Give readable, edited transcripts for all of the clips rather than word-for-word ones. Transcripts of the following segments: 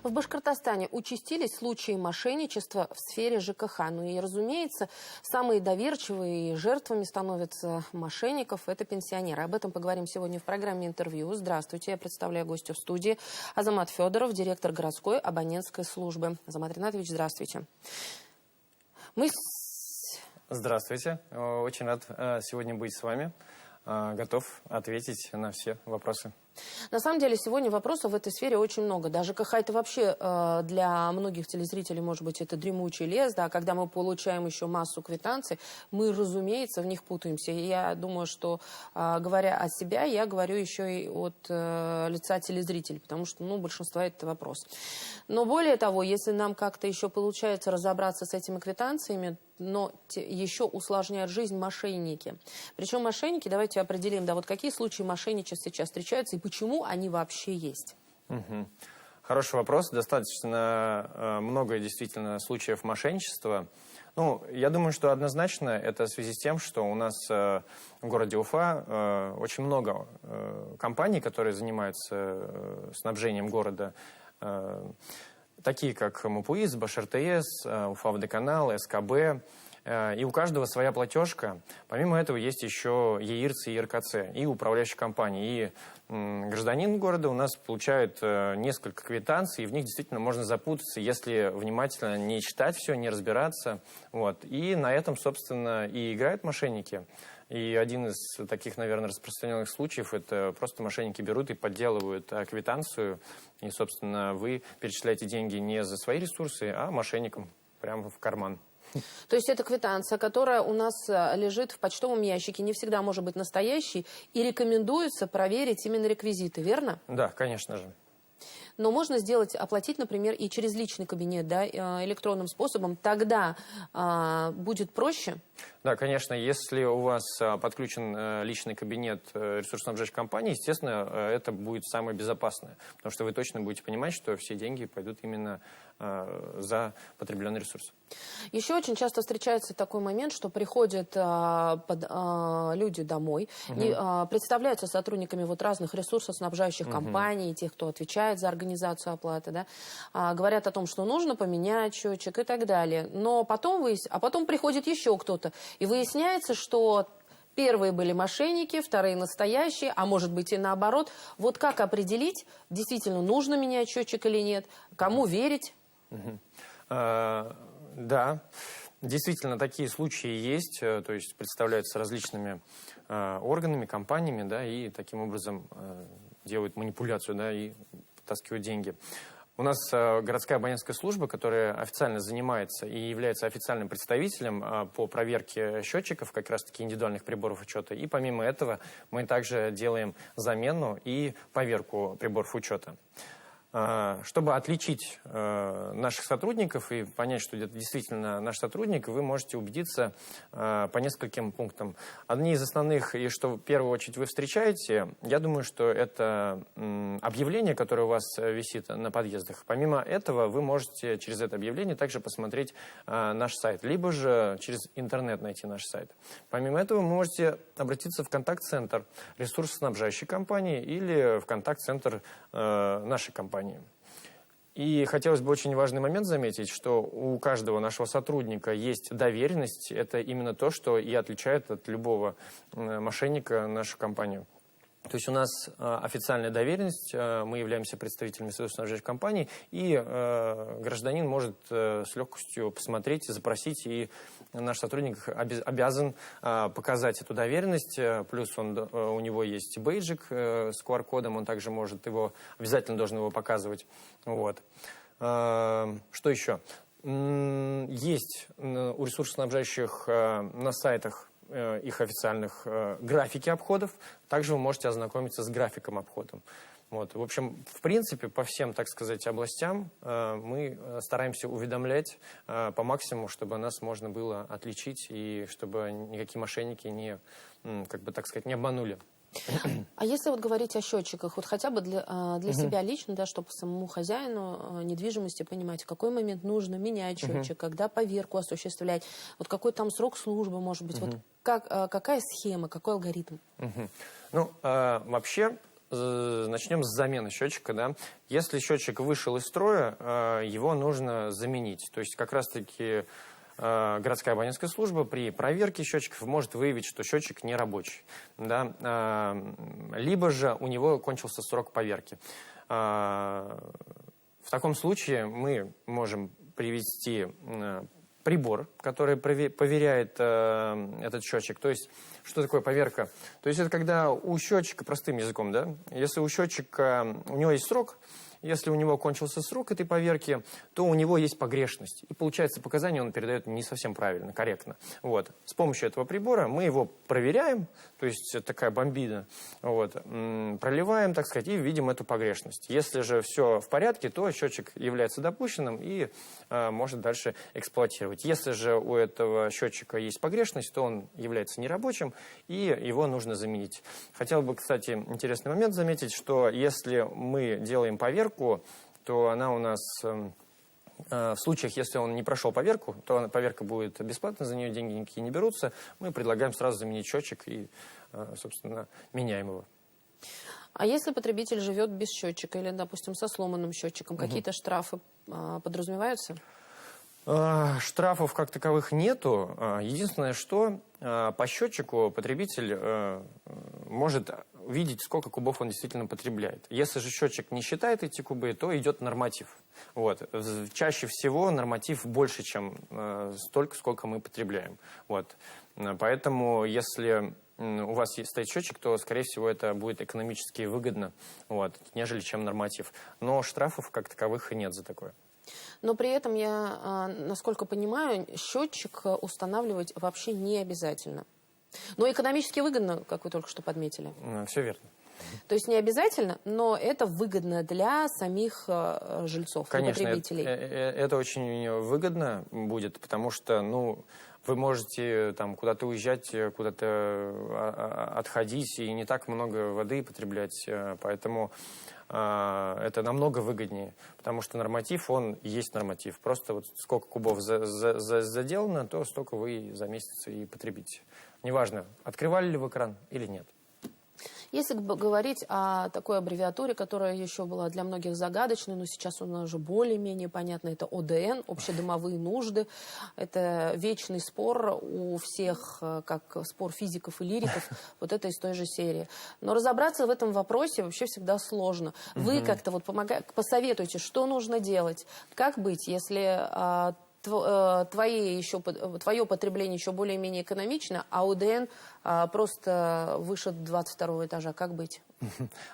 В Башкортостане участились случаи мошенничества в сфере ЖКХ. Ну и, разумеется, самые доверчивые жертвами становятся мошенников – это пенсионеры. Об этом поговорим сегодня в программе «Интервью». Здравствуйте, я представляю гостя в студии. Азамат Федоров, директор городской абонентской службы. Азамат Ринатович, здравствуйте. Здравствуйте. Очень рад сегодня быть с вами. Готов ответить на все вопросы. На самом деле, сегодня вопросов в этой сфере очень много. Даже ЖКХ это вообще для многих телезрителей, может быть, это дремучий лес, да, когда мы получаем еще массу квитанций, мы, разумеется, в них путаемся. И я думаю, что, говоря о себе, я говорю еще и от лица телезрителей, потому что, большинство это вопрос. Но более того, если нам как-то еще получается разобраться с этими квитанциями, но еще усложняют жизнь мошенники. Причем мошенники, давайте определим, да, вот какие случаи мошенничества сейчас встречаются и почему они вообще есть? Хороший вопрос. Достаточно много действительно случаев мошенничества. Я думаю, что однозначно это в связи с тем, что у нас в городе Уфа очень много компаний, которые занимаются снабжением города, такие как МУПУИС, БашРТС, Уфавдоканал, СКБ. И у каждого своя платежка. Помимо этого есть еще ЕИРЦ и РКЦ, и управляющие компании. И гражданин города у нас получает несколько квитанций, и в них действительно можно запутаться, если внимательно не читать все, не разбираться. И на этом, собственно, и играют мошенники. И один из таких, наверное, распространенных случаев – это просто мошенники берут и подделывают квитанцию. И, собственно, вы перечисляете деньги не за свои ресурсы, а мошенникам прямо в карман. То есть это квитанция, которая у нас лежит в почтовом ящике, не всегда может быть настоящей, и рекомендуется проверить именно реквизиты, верно? Да, конечно же. Но можно оплатить, например, и через личный кабинет, да, электронным способом, тогда будет проще? Да, конечно, если у вас подключен личный кабинет ресурсоснабжающей компании, естественно, это будет самое безопасное, потому что вы точно будете понимать, что все деньги пойдут именно за потребленный ресурс. Еще очень часто встречается такой момент, что приходят люди домой, и представляются сотрудниками сотрудниками ресурсоснабжающих компаний, тех, кто отвечает за организацию оплаты, да, говорят о том, что нужно поменять счетчик и так далее. Но потом приходит еще кто-то, и выясняется, что первые были мошенники, вторые настоящие, а может быть и наоборот. Вот как определить, действительно нужно менять счетчик или нет, кому верить? Да, действительно, такие случаи есть, то есть представляются различными органами, компаниями, да, и таким образом делают манипуляцию, да, и вытаскивают деньги. У нас городская абонентская служба, которая официально занимается и является официальным представителем по проверке счетчиков, как раз-таки индивидуальных приборов учета. И помимо этого мы также делаем замену и поверку приборов учета. Чтобы отличить наших сотрудников и понять, что это действительно наш сотрудник, вы можете убедиться по нескольким пунктам. Одни из основных, и что в первую очередь вы встречаете, я думаю, что это объявление, которое у вас висит на подъездах. Помимо этого, вы можете через это объявление также посмотреть наш сайт, либо же через интернет найти наш сайт. Помимо этого, вы можете обратиться в контакт-центр ресурсоснабжающей компании или в контакт-центр нашей компании. И хотелось бы очень важный момент заметить, что у каждого нашего сотрудника есть доверенность. Это именно то, что и отличает от любого мошенника нашу компанию. То есть у нас официальная доверенность, мы являемся представителями ресурсоснабжающей компании, и гражданин может с легкостью посмотреть, запросить, и наш сотрудник обязан показать эту доверенность, плюс у него есть бейджик с QR-кодом, он также может обязательно должен его показывать. Что еще? Есть у ресурсоснабжающих на сайтах их официальных графики обходов. Также вы можете ознакомиться с графиком обхода. В общем, в принципе, по всем, так сказать, областям мы стараемся уведомлять по максимуму, чтобы нас можно было отличить и чтобы никакие мошенники не обманули. А если говорить о счетчиках, хотя бы для себя лично, да, чтобы самому хозяину недвижимости понимать, в какой момент нужно менять счетчик, когда поверку осуществлять, какой там срок службы может быть, какая схема, какой алгоритм? Вообще, начнем с замены счетчика. Да. Если счетчик вышел из строя, его нужно заменить. То есть как раз-таки городская абонентская служба при проверке счетчиков может выявить, что счетчик не рабочий. Да. Либо же у него кончился срок поверки. В таком случае мы можем привести прибор, который проверяет этот счетчик. То есть, что такое поверка? То есть, это когда у счетчика, простым языком, да, если у счетчика, у него есть срок, если у него кончился срок этой поверки, то у него есть погрешность. И получается, показания он передает не совсем правильно, корректно. Вот. С помощью этого прибора мы его проверяем, то есть это такая бомбина, вот, проливаем, так сказать, и видим эту погрешность. Если же все в порядке, то счетчик является допущенным и может дальше эксплуатировать. Если же у этого счетчика есть погрешность, то он является нерабочим, и его нужно заменить. Хотел бы, кстати, интересный момент заметить, что если мы делаем поверку, то она у нас, в случаях, если он не прошел поверку, то поверка будет бесплатна, за нее деньги никакие не берутся. Мы предлагаем сразу заменить счетчик и, собственно, меняем его. А если потребитель живет без счетчика или, допустим, со сломанным счетчиком, какие-то штрафы подразумеваются? Штрафов как таковых нету. Единственное, что по счетчику потребитель может видеть, сколько кубов он действительно потребляет. Если же счетчик не считает эти кубы, то идет норматив. Вот. Чаще всего норматив больше, чем столько, сколько мы потребляем. Вот. Поэтому, если у вас стоит счетчик, то, скорее всего, это будет экономически выгодно, вот, нежели чем норматив. Но штрафов как таковых и нет за такое. Но при этом я, насколько понимаю, счетчик устанавливать вообще не обязательно. Но экономически выгодно, как вы только что подметили. Все верно. То есть не обязательно, но это выгодно для самих жильцов, конечно, потребителей. Это очень выгодно будет, потому что, ну, вы можете там куда-то уезжать, куда-то отходить и не так много воды потреблять, поэтому это намного выгоднее, потому что норматив, он есть норматив. Просто вот сколько кубов заделано, то столько вы за месяц и потребите. Неважно, открывали ли вы кран или нет. Если говорить о такой аббревиатуре, которая еще была для многих загадочной, но сейчас она уже более-менее понятна, это ОДН, общедомовые нужды. Это вечный спор у всех, как спор физиков и лириков, вот это из той же серии. Но разобраться в этом вопросе вообще всегда сложно. Вы как-то вот посоветуете, что нужно делать, как быть, если твое потребление еще более-менее экономично, а ОДН просто выше 22 этажа. Как быть?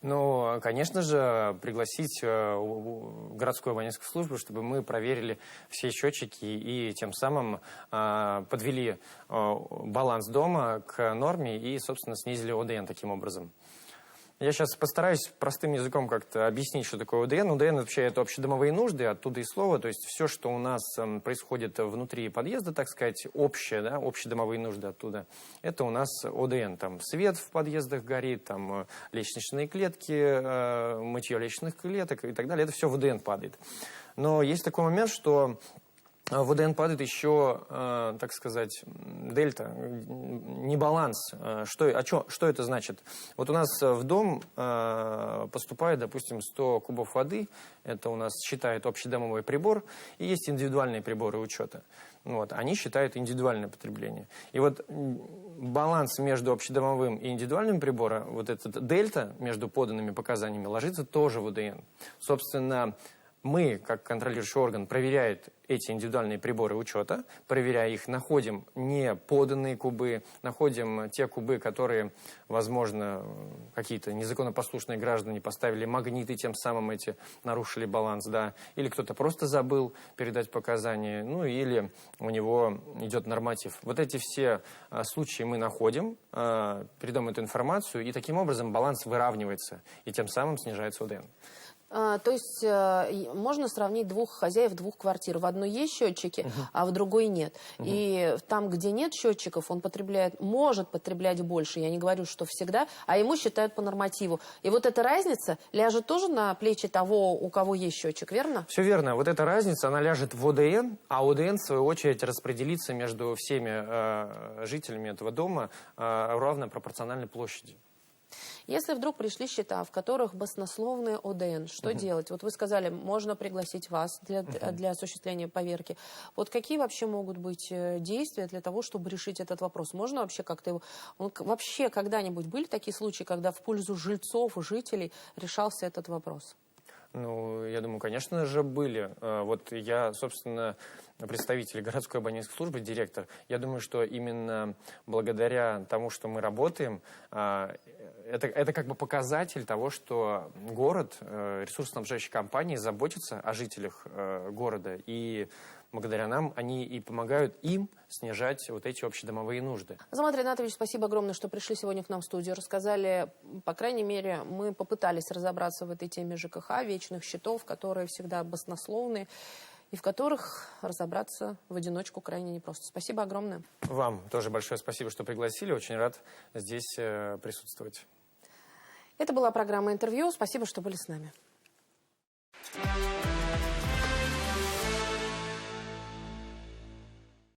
Ну, конечно же, пригласить городскую абонентскую службу, чтобы мы проверили все счетчики и тем самым подвели баланс дома к норме и, собственно, снизили ОДН таким образом. Я сейчас постараюсь простым языком как-то объяснить, что такое ОДН. ОДН вообще это общедомовые нужды, оттуда и слово. То есть все, что у нас происходит внутри подъезда, так сказать, общее, да, общедомовые нужды оттуда, это у нас ОДН. Там свет в подъездах горит, там лестничные клетки, мытье лестничных клеток и так далее. Это все в ОДН падает. Но есть такой момент, что в ОДН падает еще, так сказать, дельта, небаланс. Что это значит? Вот у нас в дом поступает, допустим, 100 кубов воды. Это у нас считает общедомовой прибор. И есть индивидуальные приборы учета. Вот, они считают индивидуальное потребление. И вот баланс между общедомовым и индивидуальным прибором, вот этот дельта между поданными показаниями, ложится тоже в ОДН. Собственно, мы, как контролирующий орган, проверяет эти индивидуальные приборы учета, проверяя их, находим не поданные кубы, находим те кубы, которые, возможно, какие-то незаконнопослушные граждане поставили магниты, тем самым эти нарушили баланс, да, или кто-то просто забыл передать показания, ну или у него идет норматив. Вот эти все случаи мы находим, передаем эту информацию, и таким образом баланс выравнивается, и тем самым снижается ОДН. То есть можно сравнить двух хозяев двух квартир. В одной есть счетчики, а в другой нет. И там, где нет счетчиков, он может потреблять больше. Я не говорю, что всегда, а ему считают по нормативу. И вот эта разница ляжет тоже на плечи того, у кого есть счетчик, верно? Все верно. Вот эта разница, она ляжет в ОДН, а ОДН, в свою очередь, распределится между всеми жителями этого дома равно пропорциональной площади. Если вдруг пришли счета, в которых баснословные ОДН, что делать? Вот вы сказали, можно пригласить вас для осуществления поверки. Вот какие вообще могут быть действия для того, чтобы решить этот вопрос? Можно вообще как-то его... Вообще когда-нибудь были такие случаи, когда в пользу жильцов, жителей решался этот вопрос? Ну, я думаю, конечно же, были. Вот я, собственно, представитель городской абонентской службы, директор. Я думаю, что именно благодаря тому, что мы работаем, это как бы показатель того, что город, ресурсоснабжающие компании заботятся о жителях города. И благодаря нам они и помогают им снижать вот эти общедомовые нужды. Азамат Ринатович, спасибо огромное, что пришли сегодня к нам в студию. Рассказали, по крайней мере, мы попытались разобраться в этой теме ЖКХ, вечных счетов, которые всегда баснословные, и в которых разобраться в одиночку крайне непросто. Спасибо огромное. Вам тоже большое спасибо, что пригласили. Очень рад здесь присутствовать. Это была программа «Интервью». Спасибо, что были с нами.